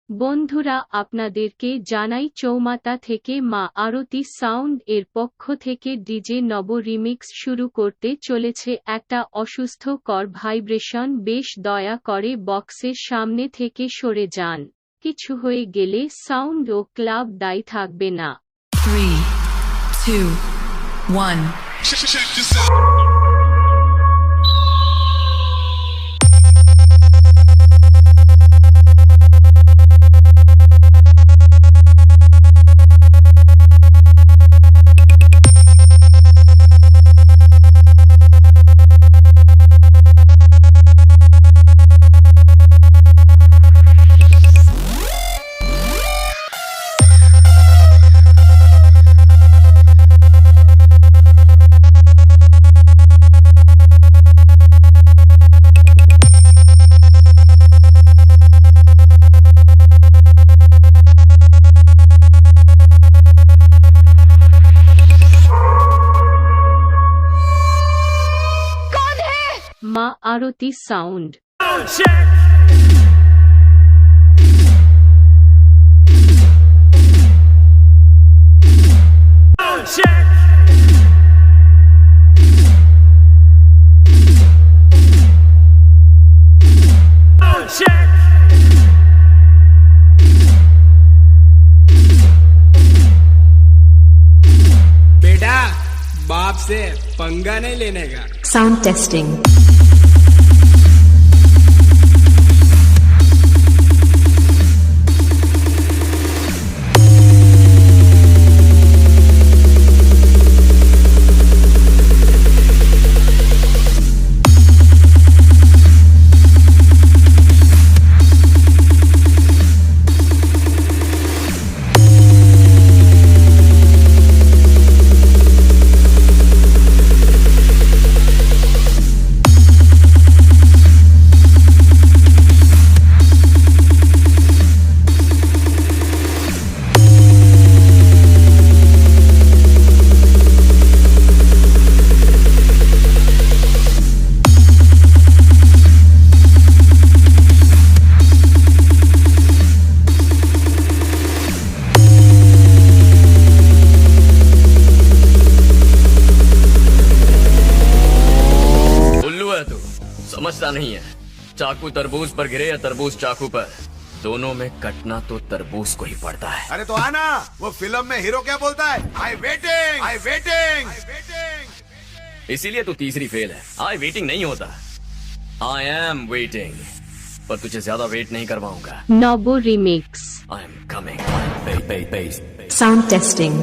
বন্ধুরা, আপনাদেরকে জানাই চৌমাথা থেকে মা আরতি সাউন্ড এর পক্ষ থেকে ডিজে নব রিমিক্স শুরু করতে চলেছে একটা অসুস্থকর ভাইব্রেশন। বেশ দয়া করে বক্সের সামনে থেকে সরে যান, কিছু হয়ে গেলে সাউন্ড ও ক্লাব দায়ী থাকবে না। 3, 2, 1 মা আরতি সাউন্ড। बेटा, बाप से पंगा नहीं लेने का। Sound testing. समझता नहीं है, चाकू तरबूज पर गिरे या तरबूज चाकू पर, दोनों में कटना तो तरबूज को ही पड़ता है। अरे तो आना, वो फिल्म में हीरो क्या बोलता है? आई वेटिंग, आई वेटिंग। इसीलिए तू तीसरी फेल है। आई वेटिंग नहीं होता, आई एम वेटिंग। पर तुझे ज्यादा वेट नहीं करवाऊंगा। नबो remix. I am coming. Sound testing.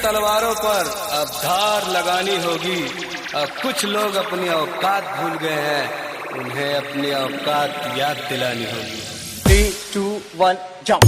तलवारों पर अब धार लगानी होगी। अब कुछ लोग अपनी औकात भूल गए हैं, उन्हें अपनी औकात याद दिलानी होगी। 3, 2, 1 जंप।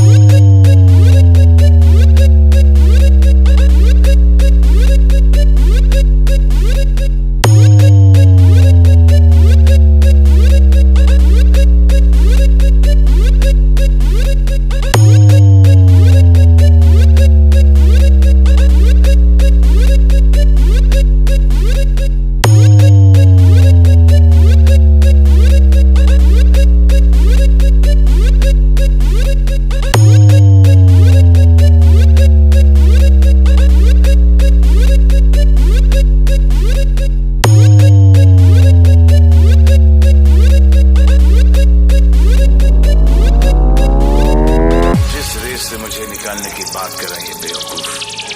मुझे निकालने की बात कर रहे हैं ये बेवकूफ।